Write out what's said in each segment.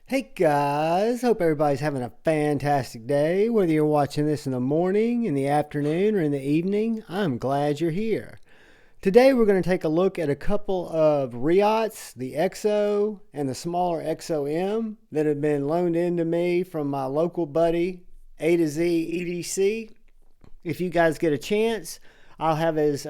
Hey guys, hope everybody's having a fantastic day. Whether you're watching this in the morning, in the afternoon, or in the evening, I'm glad you're here. Today we're going to take a look at a couple of Reates, the EXO and the smaller EXO-M that have been loaned in to me from my local buddy, A to Z EDC. If you guys get a chance, I'll have his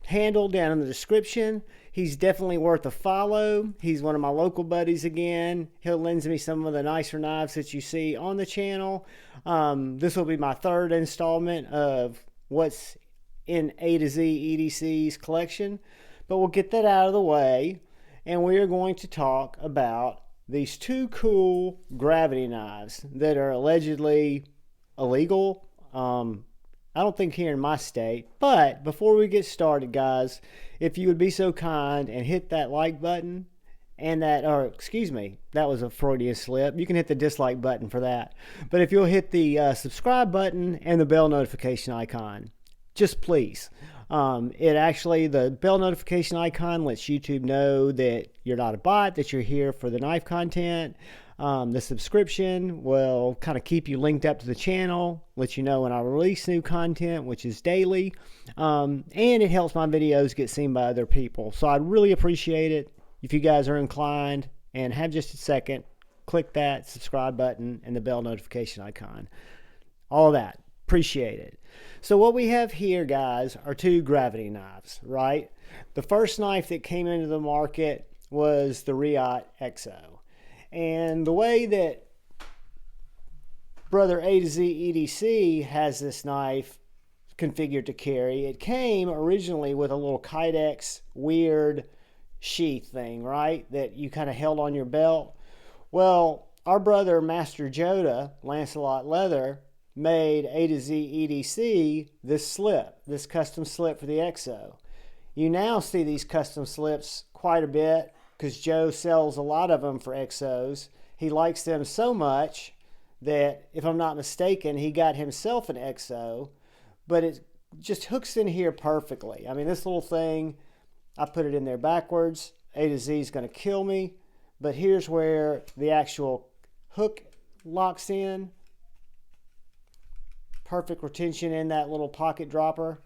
handle down in the description. He's definitely worth a follow. He's one of my local buddies again. He'll lend me some of the nicer knives that you see on the channel. This will be my third installment of what's in A to Z EDC's collection. But we'll get that out of the way. And we are going to talk about these two cool gravity knives that are allegedly illegal. I don't think here in my state. But before we get started, guys, if you would be so kind and hit that like button and that, or excuse me, that was a Freudian slip. You can hit the dislike button for that. But if you'll hit the subscribe button and the bell notification icon, just please. The bell notification icon lets YouTube know that you're not a bot, that you're here for the knife content. The subscription will kind of keep you linked up to the channel, let you know when I release new content, which is daily, and it helps my videos get seen by other people. So I'd really appreciate it if you guys are inclined and have just a second, click that subscribe button and the bell notification icon. All that. Appreciate it. So what we have here, guys, are two gravity knives, right? The first knife that came into the market was the Reate EXO. And the way that brother A to Z EDC has this knife configured to carry, it came originally with a little Kydex weird sheath thing, right? That you kind of held on your belt. Well, our brother Master Joda, Lancelot Leather, made A to Z EDC this slip, this custom slip for the EXO. You now see these custom slips quite a bit because Joe sells a lot of them for EXOs. He likes them so much that, if I'm not mistaken, he got himself an EXO, but it just hooks in here perfectly. I mean, this little thing, I put it in there backwards. A to Z is going to kill me, but here's where the actual hook locks in. Perfect retention in that little pocket dropper.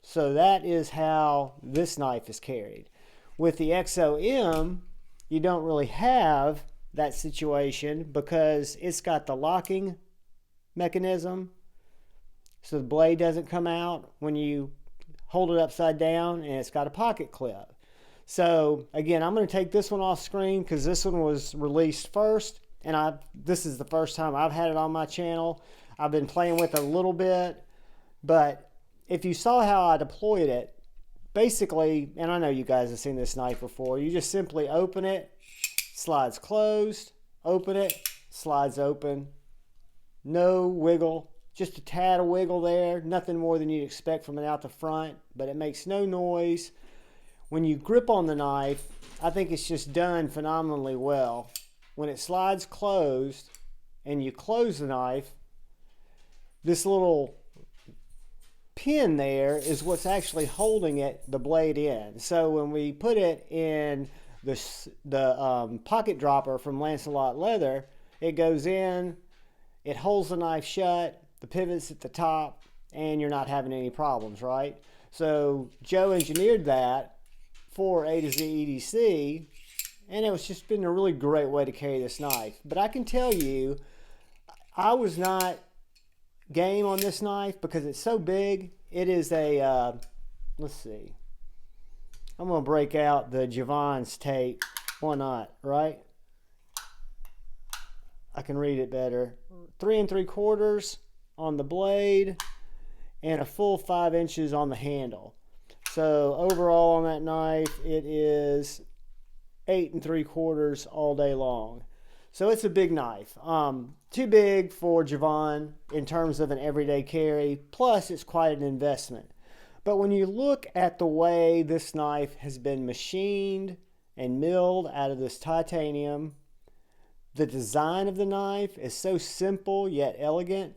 So that is how this knife is carried. With the EXO-M, you don't really have that situation because it's got the locking mechanism. So the blade doesn't come out when you hold it upside down, and it's got a pocket clip. So again, I'm going to take this one off screen because this one was released first. And this is the first time I've had it on my channel. I've been playing with it a little bit, but if you saw how I deployed it, basically, and I know you guys have seen this knife before, you just simply open it, slides closed, open it, slides open. No wiggle, just a tad of wiggle there, nothing more than you'd expect from it out the front, but it makes no noise. When you grip on the knife, I think it's just done phenomenally well. When it slides closed and you close the knife, this little pin there is what's actually holding the blade in. So when we put it in the pocket dropper from Lancelot Leather, it goes in, it holds the knife shut, the pivot's at the top, and you're not having any problems, right? So Joe engineered that for A to Z EDC, and it's just been a really great way to carry this knife. But I can tell you, I was not game on this knife because it's so big. It is a, let's see. I'm going to break out the Javon's tape. Why not, right? I can read it better. 3 3/4 on the blade and a full 5 inches on the handle. So overall on that knife, it is 8 3/4 all day long. So it's a big knife. Too big for Javon in terms of an everyday carry. Plus, it's quite an investment. But when you look at the way this knife has been machined and milled out of this titanium, the design of the knife is so simple yet elegant.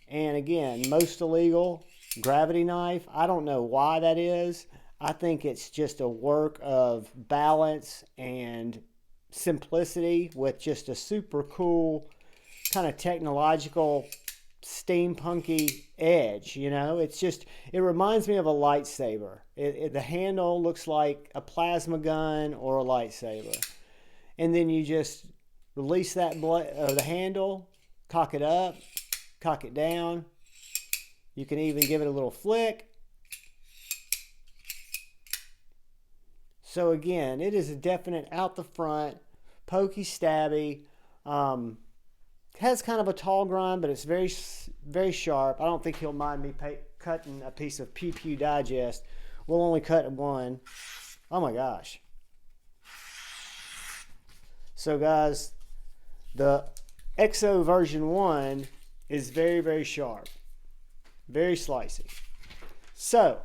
And again, most illegal gravity knife. I don't know why that is. I think it's just a work of balance and simplicity with just a super cool kind of technological steampunky edge. You know, it's just, it reminds me of a lightsaber. The handle looks like a plasma gun or a lightsaber, and then you just release that the handle, cock it up, cock it down. You can even give it a little flick. So again, it is a definite out the front, pokey, stabby. Has kind of a tall grind, but it's very, very sharp. I don't think he'll mind me cutting a piece of Pew Pew Digest. We'll only cut one. Oh my gosh. So guys, the EXO version 1 is very, very sharp. Very slicey. So,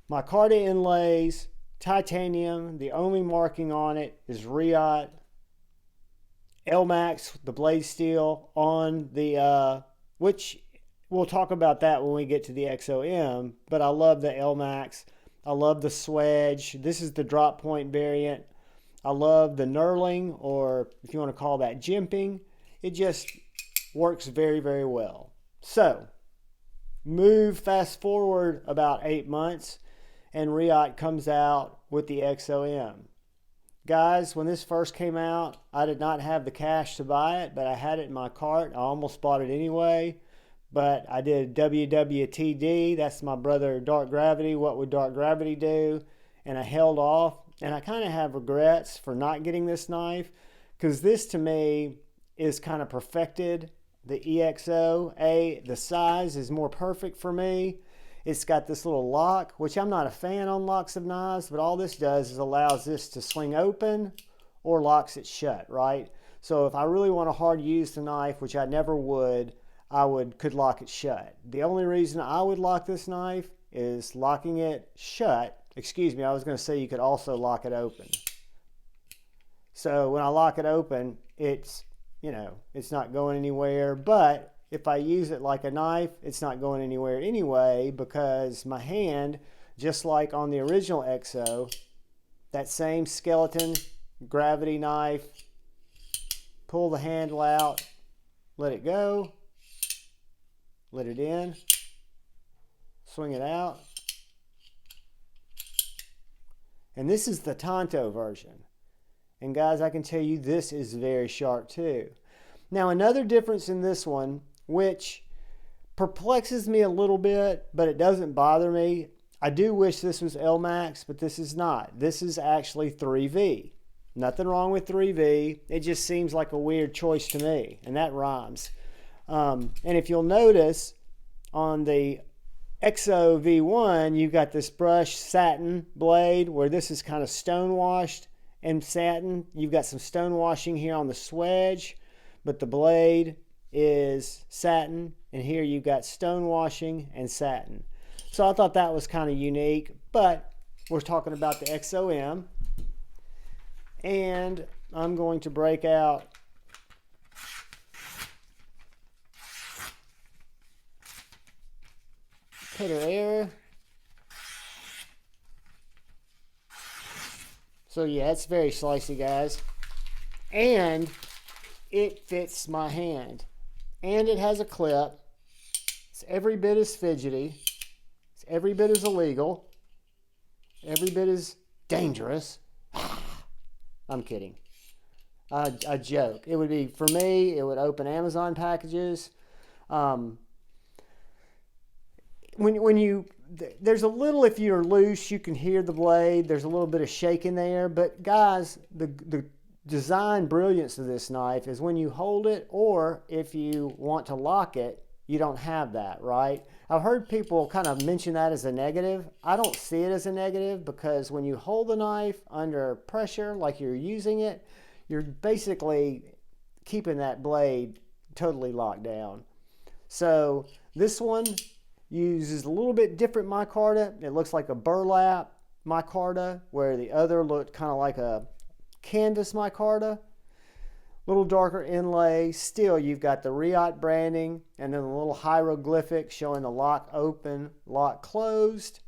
micarta inlays, titanium. The only marking on it is Reate. Elmax, the blade steel on the, which we'll talk about that when we get to the EXO-M, but I love the Elmax. I love the swedge. This is the drop point variant. I love the knurling, or if you want to call that jimping. It just works very, very well. So, fast forward about 8 months, and Reate comes out with the EXO-M. Guys, when this first came out, I did not have the cash to buy it, but I had it in my cart. I almost bought it anyway, but I did WWTD. That's my brother Dark Gravity. What would Dark Gravity do? And I held off, and I kind of have regrets for not getting this knife, because this to me is kind of perfected. The EXO, the size is more perfect for me. It's got this little lock, which I'm not a fan on locks of knives, but all this does is allows this to swing open or locks it shut, right? So if I really want to hard use the knife, which I never would, could lock it shut. The only reason I would lock this knife is locking it shut. Excuse me, I was going to say you could also lock it open. So when I lock it open, it's, you know, it's not going anywhere, but if I use it like a knife, it's not going anywhere anyway, because my hand, just like on the original EXO, that same skeleton gravity knife, pull the handle out, let it go, let it in, swing it out. And this is the Tanto version. And guys, I can tell you this is very sharp too. Now another difference in this one, which perplexes me a little bit, but it doesn't bother me. I do wish this was Elmax, but this is not. This is actually 3V. Nothing wrong with 3V. It just seems like a weird choice to me, and that rhymes. And if you'll notice, on the EXO V1, you've got this brushed satin blade, where this is kind of stone-washed and satin. You've got some stone washing here on the swedge, but the blade is satin, and here you've got stone washing and satin. So I thought that was kind of unique, but we're talking about the EXO-M, and I'm going to break out cutter air. So yeah, it's very slicey, guys, and it fits my hand. And it has a clip. It's every bit as fidgety. It's every bit as illegal. Every bit as dangerous. I'm kidding. I joke. It would be, for me, it would open Amazon packages. There's a little, if you're loose, you can hear the blade. There's a little bit of shaking there. But guys, the design brilliance of this knife is when you hold it, or if you want to lock it, you don't have that, right? I've heard people kind of mention that as a negative. I don't see it as a negative, because when you hold the knife under pressure like you're using it, you're basically keeping that blade totally locked down. So this one uses a little bit different micarta. It looks like a burlap micarta, where the other looked kind of like a canvas micarta. Little darker inlay. Still, you've got the Reate branding, and then a little hieroglyphic showing the lock open, lock closed.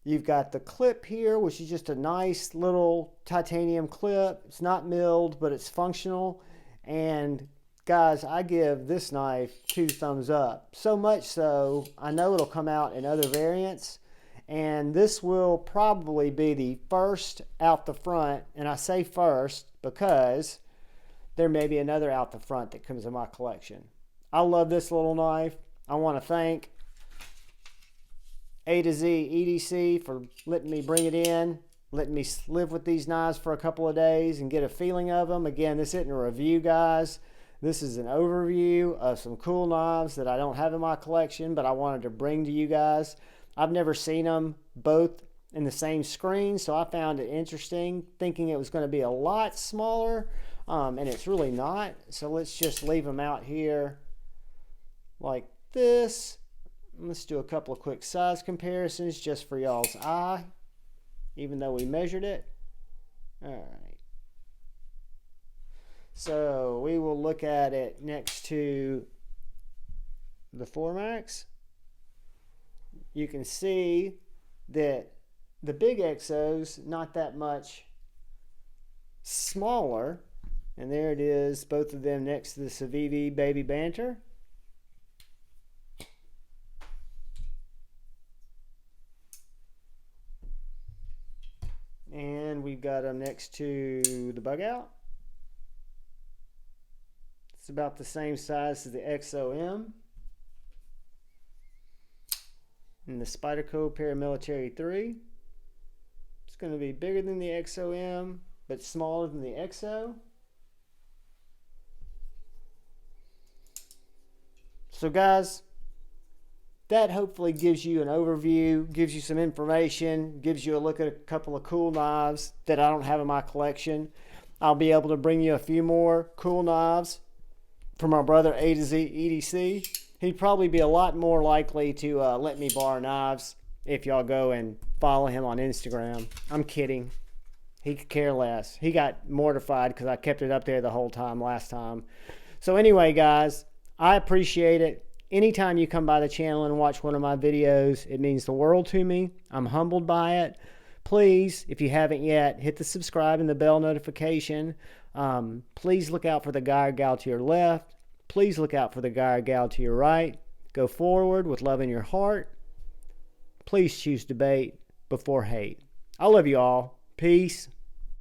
You've got the clip here, which is just a nice little titanium clip. It's not milled, but it's functional. And guys, I give this knife 2 thumbs up. So much so, I know it'll come out in other variants. And this will probably be the first out the front. And I say first because there may be another out the front that comes in my collection. I love this little knife. I want to thank A to Z EDC for letting me bring it in, letting me live with these knives for a couple of days and get a feeling of them. Again, this isn't a review, guys. This is an overview of some cool knives that I don't have in my collection, but I wanted to bring to you guys. I've never seen them both in the same screen, so I found it interesting, thinking it was going to be a lot smaller, and it's really not. So let's just leave them out here like this. Let's do a couple of quick size comparisons just for y'all's eye, even though we measured it. All right. So we will look at it next to the 4Max. You can see that the big EXO's not that much smaller. And there it is, both of them next to the Civivi Baby Banter. And we've got them next to the Bug Out. It's about the same size as the EXO-M. And the Spyderco Paramilitary 3. It's going to be bigger than the EXO-M, but smaller than the EXO. So guys, that hopefully gives you an overview, gives you some information, gives you a look at a couple of cool knives that I don't have in my collection. I'll be able to bring you a few more cool knives from our brother A to Z EDC. He'd probably be a lot more likely to let me borrow knives if y'all go and follow him on Instagram. I'm kidding. He could care less. He got mortified because I kept it up there the whole time last time. So anyway, guys, I appreciate it. Anytime you come by the channel and watch one of my videos, it means the world to me. I'm humbled by it. Please, if you haven't yet, hit the subscribe and the bell notification. Please look out for the guy or gal to your left. Please look out for the guy or gal to your right. Go forward with love in your heart. Please choose debate before hate. I love you all. Peace.